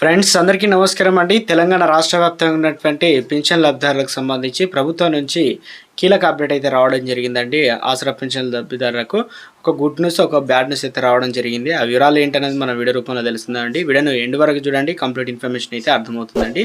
Friends అందరికీ నమస్కారం అండి. తెలంగాణ రాష్ట్ర వ్యాప్తంగా ఉన్నటువంటి పింఛన్ లబ్ధిదారులకు సంబంధించి ప్రభుత్వం నుంచి కీలక అప్డేట్ అయితే రావడం జరిగిందండి. ఆసరా పింఛన్ లబ్ధిదారులకు ఒక గుడ్ న్యూస్, ఒక బ్యాడ్ న్యూస్ అయితే రావడం జరిగింది. ఆ వివరాలు ఏంటనేది మన వీడియో రూపంలో తెలుస్తుందండి. వీడియోను ఎండ్ వరకు చూడండి, కంప్లీట్ ఇన్ఫర్మేషన్ అయితే అర్థమవుతుందండి.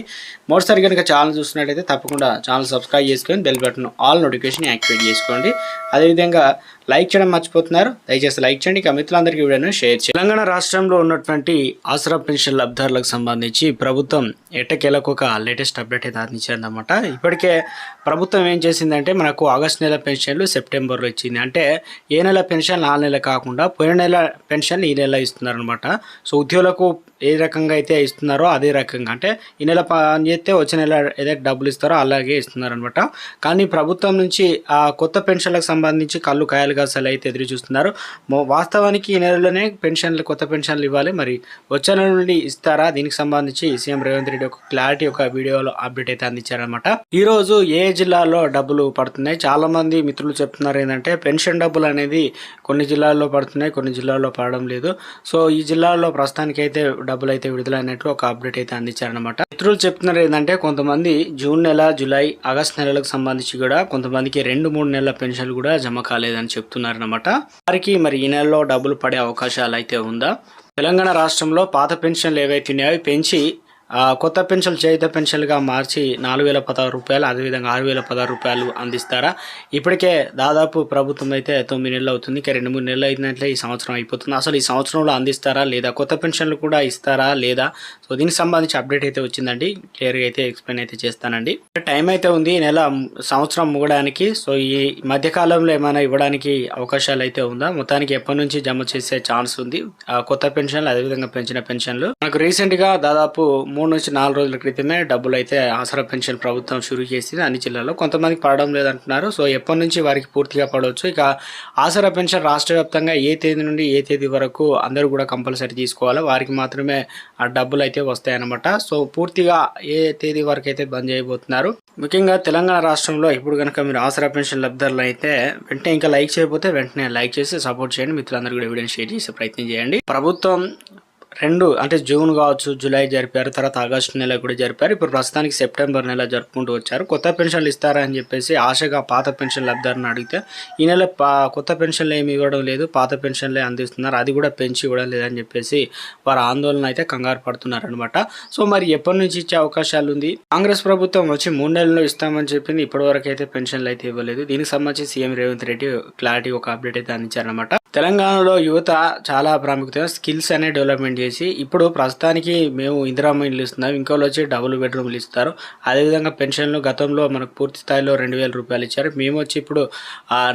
మరోసారి కనుక ఛానల్ చూస్తున్నట్టయితే తప్పకుండా ఛానల్ సబ్స్క్రైబ్ చేసుకొని bell button all notification activate చేసుకోండి. అదేవిధంగా లైక్ చేయడం మర్చిపోతున్నారు, దయచేసి లైక్ చేయండి. ఇక మిత్రులందరికీ వీడియోను షేర్ చేయండి. తెలంగాణ రాష్ట్రంలో ఉన్నటువంటి ఆసరా పెన్షన్ లబ్ధిదారులకు సంబంధించి ప్రభుత్వం ఎట్టకేలకు ఒక లేటెస్ట్ అప్డేట్ అయితే అందించిందన్నమాట. ఇప్పటికే ప్రభుత్వం ఏం చేసిందంటే మనకు ఆగస్టు నెల పెన్షన్లు సెప్టెంబర్లో ఇచ్చింది. అంటే ఏ నెల పెన్షన్ ఆ నెల కాకుండా పోయిన నెల పెన్షన్ ఈ నెల ఇస్తున్నారనమాట. సో ఉద్యోగులకు ఏ రకంగా అయితే ఇస్తున్నారో అదే రకంగా, అంటే ఈ నెల పని చేస్తే వచ్చే నెల ఏదైతే డబ్బులు ఇస్తారో అలాగే ఇస్తున్నారనమాట. కానీ ప్రభుత్వం నుంచి ఆ కొత్త పెన్షన్లకు సంబంధించి కళ్ళు కాయలు కాసాలు అయితే ఎదురు చూస్తున్నారు. వాస్తవానికి ఈ నెలలోనే పెన్షన్లు, కొత్త పెన్షన్లు ఇవ్వాలి. మరి వచ్చే నెల నుండి ఇస్తారా? దీనికి సంబంధించి సీఎం రేవంత్ రెడ్డి ఒక క్లారిటీ ఒక వీడియోలో అప్డేట్ అయితే అందించారనమాట. ఈ రోజు ఏ జిల్లాలో డబ్బులు పడుతున్నాయి, చాలా మంది మిత్రులు చెప్తున్నారు ఏంటంటే పెన్షన్ డబ్బులు అనేది కొన్ని జిల్లాల్లో పడుతున్నాయి, కొన్ని జిల్లాల్లో పడడం లేదు. సో ఈ జిల్లాల్లో ప్రస్తుతానికి అయితే డబ్బులు అయితే విడుదలైనట్లు ఒక అప్డేట్ అయితే అందించారనమాట. మిత్రులు చెప్తున్నారు ఏంటంటే కొంతమంది జూన్ నెల, జూలై, ఆగస్ట్ నెలలకు సంబంధించి కూడా కొంతమందికి 2-3 నెలల పెన్షన్లు కూడా జమ కాలేదని చెప్తున్నారనమాట. వారికి మరి ఈ నెలలో డబ్బులు పడే అవకాశాలు అయితే ఉందా? తెలంగాణ రాష్ట్రంలో పాత పెన్షన్లు ఏవైతే ఉన్నాయో పెంచి కొత్త పెన్షన్లు చేయుత పెన్షన్లుగా మార్చి 4,016 రూపాయలు, అదేవిధంగా 6,016 రూపాయలు అందిస్తారా? ఇప్పటికే దాదాపు ప్రభుత్వం అయితే 9 నెలలు అవుతుంది. ఇంకా 2-3 నెలలు అయినట్లే ఈ సంవత్సరం అయిపోతుంది. అసలు ఈ సంవత్సరంలో అందిస్తారా లేదా? కొత్త పెన్షన్లు కూడా ఇస్తారా లేదా? సో దీనికి సంబంధించి అప్డేట్ అయితే వచ్చిందండి. క్లియర్గా అయితే ఎక్స్ప్లెయిన్ అయితే చేస్తానండి. టైం అయితే ఉంది, ఈ నెల సంవత్సరం ముగడానికి. సో ఈ మధ్యకాలంలో ఏమైనా ఇవ్వడానికి అవకాశాలు అయితే ఉందా? మొత్తానికి ఎప్పటి నుంచి జమ చేసే ఛాన్స్ ఉంది కొత్త పెన్షన్లు, అదేవిధంగా పెంచిన పెన్షన్లు? మనకు రీసెంట్గా దాదాపు 3 నుంచి 4 రోజుల క్రితమే డబ్బులు అయితే ఆసరా పెన్షన్ ప్రభుత్వం షురూ చేసింది అన్ని జిల్లాల్లో. కొంతమందికి పడడం లేదంటున్నారు. సో ఎప్పటి నుంచి వారికి పూర్తిగా పడవచ్చు. ఇక ఆసరా పెన్షన్ రాష్ట్ర వ్యాప్తంగా ఏ తేదీ నుండి ఏ తేదీ వరకు అందరూ కూడా కంపల్సరీ తీసుకోవాలి, వారికి మాత్రమే ఆ డబ్బులు అయితే వస్తాయన్నమాట. సో పూర్తిగా ఏ తేదీ వరకు అయితే బంద్ చేయబోతున్నారు. ముఖ్యంగా తెలంగాణ రాష్ట్రంలో ఇప్పుడు కనుక మీరు ఆసరా పెన్షన్ లబ్ధిదారులు అయితే వెంటనే ఇంకా లైక్ చేయకపోతే వెంటనే లైక్ చేసి సపోర్ట్ చేయండి. మిత్రులందరూ కూడా వీడియోని షేర్ చేసే ప్రయత్నం చేయండి. ప్రభుత్వం 2 అంటే జూన్ కావచ్చు, జూలై జరిపారు, తర్వాత ఆగస్టు నెల కూడా జరిపారు. ఇప్పుడు ప్రస్తుతానికి సెప్టెంబర్ నెల జరుపుకుంటూ వచ్చారు. కొత్త పెన్షన్లు ఇస్తారా అని చెప్పేసి ఆశగా పాత పెన్షన్ లబ్ధిదారుని అడిగితే ఈ నెల కొత్త పెన్షన్లు ఏమి ఇవ్వడం లేదు, పాత పెన్షన్లే అందిస్తున్నారు, అది కూడా పెంచి ఇవ్వడం లేదని చెప్పేసి వారు ఆందోళన అయితే కంగారు పడుతున్నారు అనమాట. సో మరి ఎప్పటి నుంచి ఇచ్చే అవకాశాలు ఉంది? కాంగ్రెస్ ప్రభుత్వం వచ్చి 3 నెలల్లో ఇస్తామని చెప్పింది, ఇప్పటివరకు అయితే పెన్షన్లు అయితే ఇవ్వలేదు. దీనికి సంబంధించి సీఎం రేవంత్ రెడ్డి క్లారిటీ ఒక అప్డేట్ అయితే అందించారనమాట. తెలంగాణలో యువత చాలా ప్రాముఖ్యత స్కిల్స్ అనే డెవలప్మెంట్ చేసి ఇప్పుడు ప్రస్తుతానికి మేము ఇందిరామ్మ ఇల్లు ఇస్తున్నాం, ఇంకోళ్ళు వచ్చి డబుల్ బెడ్రూమ్లు ఇస్తారు. అదేవిధంగా పెన్షన్లు గతంలో మనకు పూర్తి స్థాయిలో 2,000 రూపాయలు ఇచ్చారు, మేము వచ్చి ఇప్పుడు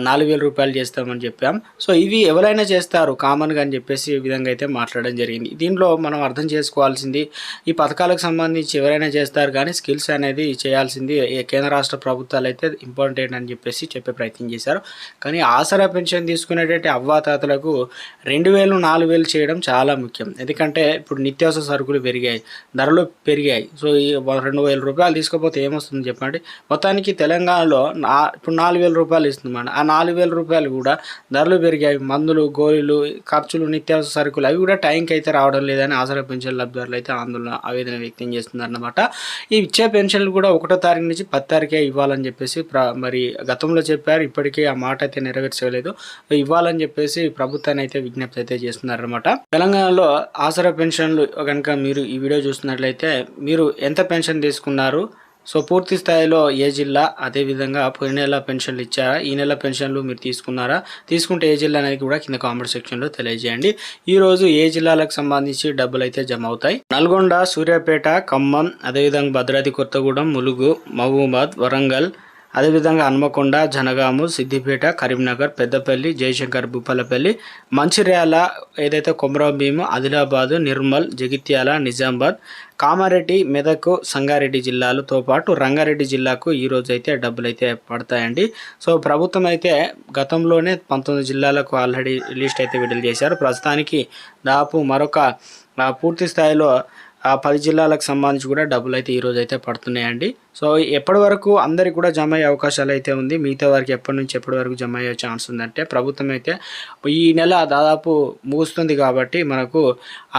4,000 రూపాయలు చేస్తామని చెప్పాం. సో ఇవి ఎవరైనా చేస్తారు కామన్గా అని చెప్పేసి ఈ విధంగా అయితే మాట్లాడడం జరిగింది. దీంట్లో మనం అర్థం చేసుకోవాల్సింది ఈ పథకాలకు సంబంధించి ఎవరైనా చేస్తారు కానీ స్కిల్స్ అనేది చేయాల్సింది కేంద్ర రాష్ట్ర ప్రభుత్వాలు అయితే ఇంపార్టెంట్ అని చెప్పేసి చెప్పే ప్రయత్నం చేశారు. కానీ ఆసరా పెన్షన్ తీసుకునేటట్టు అవ్వాతాతలకు 2,000, 4,000 చేయడం చాలా ముఖ్యం. ఎందుకంటే ఇప్పుడు నిత్యావసర సరుకులు పెరిగాయి, ధరలు పెరిగాయి. సో ఈ 2,000 రూపాయలు తీసుకోకపోతే ఏమొస్తుంది చెప్పండి? మొత్తానికి తెలంగాణలో ఇప్పుడు 4,000 రూపాయలు ఇస్తుందన్నమాట. ఆ 4,000 రూపాయలు కూడా ధరలు పెరిగాయి. మందులు, గోళీలు, ఖర్చులు, నిత్యావసర సరుకులు అవి కూడా టైంకి అయితే రావడం లేదని ఆసరా పెన్షన్ లబ్ధిదారులు అయితే ఆవేదన వ్యక్తం చేస్తున్నారన్నమాట. ఈ ఇచ్చే పెన్షన్లు కూడా 1వ తారీఖు నుంచి 10వ తారీఖే ఇవ్వాలని చెప్పేసి మరి గతంలో చెప్పారు. ఇప్పటికీ ఆ మాట అయితే నెరవేర్చలేదు. ఇవ్వాలని చెప్పేసి ప్రభుత్వాన్ని అయితే విజ్ఞప్తి అయితే చేస్తున్నారన్నమాట. తెలంగాణలో ఆసరా పెన్షన్లు కనుక మీరు ఈ వీడియో చూస్తున్నట్లయితే మీరు ఎంత పెన్షన్ తీసుకున్నారు, సో పూర్తి స్థాయిలో ఏ జిల్లా, అదేవిధంగా పోయిన నెల పెన్షన్లు ఇచ్చారా, ఈ నెల పెన్షన్లు మీరు తీసుకున్నారా, తీసుకుంటే ఏ జిల్లా అనేది కూడా కింద కామెంట్ సెక్షన్లో తెలియజేయండి. ఈరోజు ఏ జిల్లాలకు సంబంధించి డబ్బులు అయితే జమ అవుతాయి? నల్గొండ, సూర్యాపేట, ఖమ్మం, అదేవిధంగా భద్రాద్రి కొత్తగూడెం, ములుగు, మహబూబాద్, వరంగల్, అదేవిధంగా హన్మకొండ, జనగాము, సిద్దిపేట, కరీంనగర్, పెద్దపల్లి, జయశంకర్, భూపాలపల్లి, మంచిర్యాల, ఏదైతే కొమరంభీం, ఆదిలాబాదు, నిర్మల్, జగిత్యాల, నిజామాబాద్, కామారెడ్డి, మెదక్, సంగారెడ్డి జిల్లాలతో పాటు రంగారెడ్డి జిల్లాకు ఈరోజు అయితే డబ్బులు అయితే పడతాయండి. సో ప్రభుత్వం అయితే గతంలోనే 19 జిల్లాలకు ఆల్రెడీ లిస్ట్ అయితే విడుదల చేశారు. ప్రస్తుతానికి దాదాపు మరొక పూర్తి స్థాయిలో 10 జిల్లాలకు సంబంధించి కూడా డబ్బులు అయితే ఈరోజు అయితే పడుతున్నాయండి. సో ఎప్పటి వరకు అందరికి కూడా జమ అయ్యే అవకాశాలు అయితే ఉంది. మిగతా వారికి ఎప్పటి నుంచి ఎప్పటి వరకు జమ అయ్యే ఛాన్స్ ఉందంటే ప్రభుత్వం అయితే ఈ నెల దాదాపు ముగుస్తుంది కాబట్టి మనకు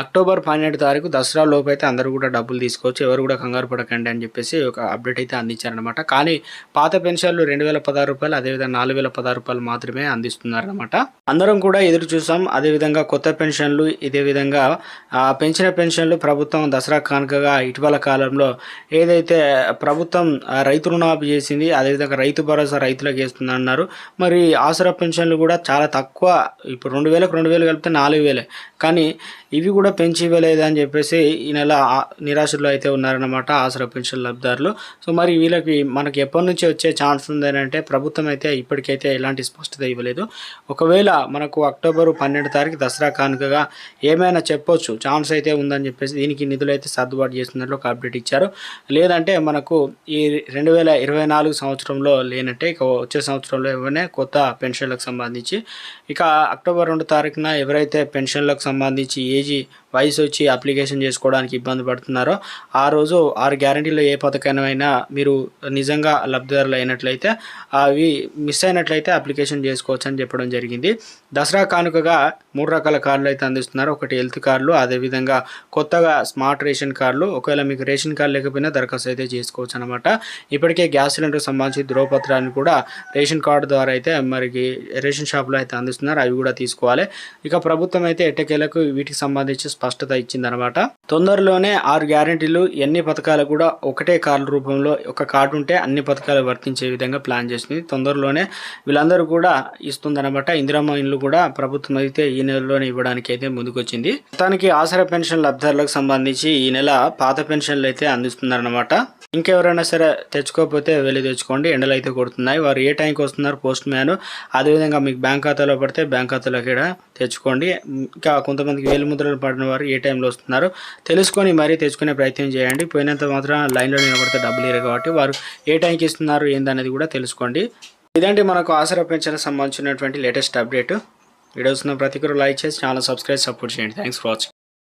అక్టోబర్ 12 తారీఖు దసరా లోపు అయితే అందరూ కూడా డబ్బులు తీసుకోవచ్చు. ఎవరు కూడా కంగారు పడకండి అని చెప్పేసి ఒక అప్డేట్ అయితే అందించారనమాట. కానీ పాత పెన్షన్లు 2016 రూపాయలు, అదేవిధంగా 4016 రూపాయలు మాత్రమే అందిస్తున్నారనమాట. అందరం కూడా ఎదురు చూసాం. అదేవిధంగా కొత్త పెన్షన్లు, ఇదే విధంగా పెంచిన పెన్షన్లు ప్రభుత్వం దసరా కానుకగా ఇటీవల కాలంలో ఏదైతే ప్రభుత్వం రైతు రుణమాఫీ చేసింది, అదేవిధంగా రైతు భరోసా రైతులకు వేస్తుంది అన్నారు. మరి ఆసరా పెన్షన్లు కూడా చాలా తక్కువ, ఇప్పుడు 2000కు 2000 కలిపితే 4000, కానీ ఇవి కూడా పెంచి ఇవ్వలేదని చెప్పేసి ఈ నెల నిరాశలో అయితే ఉన్నారన్నమాట ఆసరా పెన్షన్ లబ్ధిదారులు. సో మరి వీళ్ళకి మనకి ఎప్పటి నుంచి వచ్చే ఛాన్స్ ఉందని అంటే ప్రభుత్వం అయితే ఇప్పటికైతే ఎలాంటి స్పష్టత ఇవ్వలేదు. ఒకవేళ మనకు అక్టోబర్ 12 తారీఖు దసరా కానుకగా ఏమైనా చెప్పొచ్చు, ఛాన్స్ అయితే ఉందని చెప్పేసి దీనికి నిధులు అయితే సర్దుబాటు చేస్తున్నట్లు ఒక అప్డేట్ ఇచ్చారు. లేదంటే మనకు ఈ 2024 సంవత్సరంలో లేనంటే ఇక వచ్చే సంవత్సరంలో ఏమైనా కొత్త పెన్షన్లకు సంబంధించి ఇక అక్టోబర్ 2 తారీఖున ఎవరైతే పెన్షన్లకు సంబంధించి వయసు వచ్చి అప్లికేషన్ చేసుకోవడానికి ఇబ్బంది పడుతున్నారో ఆ రోజు 6 గ్యారంటీలో ఏ పథకమైనా మీరు నిజంగా లబ్ధిదారులు అయినట్లయితే అవి మిస్ అయినట్లయితే అప్లికేషన్ చేసుకోవచ్చు అని చెప్పడం జరిగింది. దసరా కానుకగా 3 రకాల కార్డులు అయితే అందిస్తున్నారు. ఒకటి హెల్త్ కార్డులు, అదేవిధంగా కొత్తగా స్మార్ట్ రేషన్ కార్డులు. ఒకవేళ మీకు రేషన్ కార్డు లేకపోయినా దరఖాస్తు అయితే చేసుకోవచ్చు అనమాట. ఇప్పటికే గ్యాస్ సిలిండర్కి సంబంధించి ధ్రువపత్రాన్ని కూడా రేషన్ కార్డు ద్వారా అయితే మనకి రేషన్ షాప్లో అయితే అందిస్తున్నారు. అవి కూడా తీసుకోవాలి. ఇక ప్రభుత్వం అయితే ఎట్టకేలకు వీటికి సంబంధించి స్పష్టత ఇచ్చిందనమాట. తొందరలోనే 6 గ్యారెంటీలు ఎన్ని పథకాలు కూడా ఒకటే కార్డు రూపంలో ఒక కార్డు ఉంటే అన్ని పథకాలు వర్తించే విధంగా ప్లాన్ చేసింది. తొందరలోనే వీళ్ళందరూ కూడా ఇస్తుందన్నమాట. ఇందిరమ్మ ఇండ్లు కూడా ప్రభుత్వం అయితే ఈ నెలలోనే ఇవ్వడానికి అయితే ముందుకొచ్చింది. మొత్తానికి ఆసరా పెన్షన్ లబ్ధిదారులకు సంబంధించి ఈ నెల పాత పెన్షన్లు అయితే అందిస్తున్నారన్నమాట. ఇంకెవరైనా సరే తెచ్చుకోకపోతే వెళ్ళి తెచ్చుకోండి. ఎండలు అయితే కొడుతున్నాయి. వారు ఏ టైంకి వస్తున్నారు పోస్ట్ మ్యాన్, అదేవిధంగా మీకు బ్యాంక్ ఖాతాలో పడితే బ్యాంక్ ఖాతాలో కూడా తెచ్చుకోండి. ఇంకా కొంతమందికి వేలు ముద్రలు పడిన వారు ఏ టైంలో వస్తున్నారు తెలుసుకొని మరీ తెచ్చుకునే ప్రయత్నం చేయండి. పోయినంత మాత్రం లైన్లో నిలబడితే డబ్బులు ఇరు కాబట్టి వారు ఏ టైంకి ఇస్తున్నారు ఏందనేది కూడా తెలుసుకోండి. ఇదంటే మనకు ఆసరా పెన్షన్కి సంబంధించినటువంటి లేటెస్ట్ అప్డేట్. వీడియోస్ ప్రతి ఒక్కరు లైక్ చేసి ఛానల్ సబ్స్క్రైబ్ సపోర్ట్ చేయండి. Thanks for watching.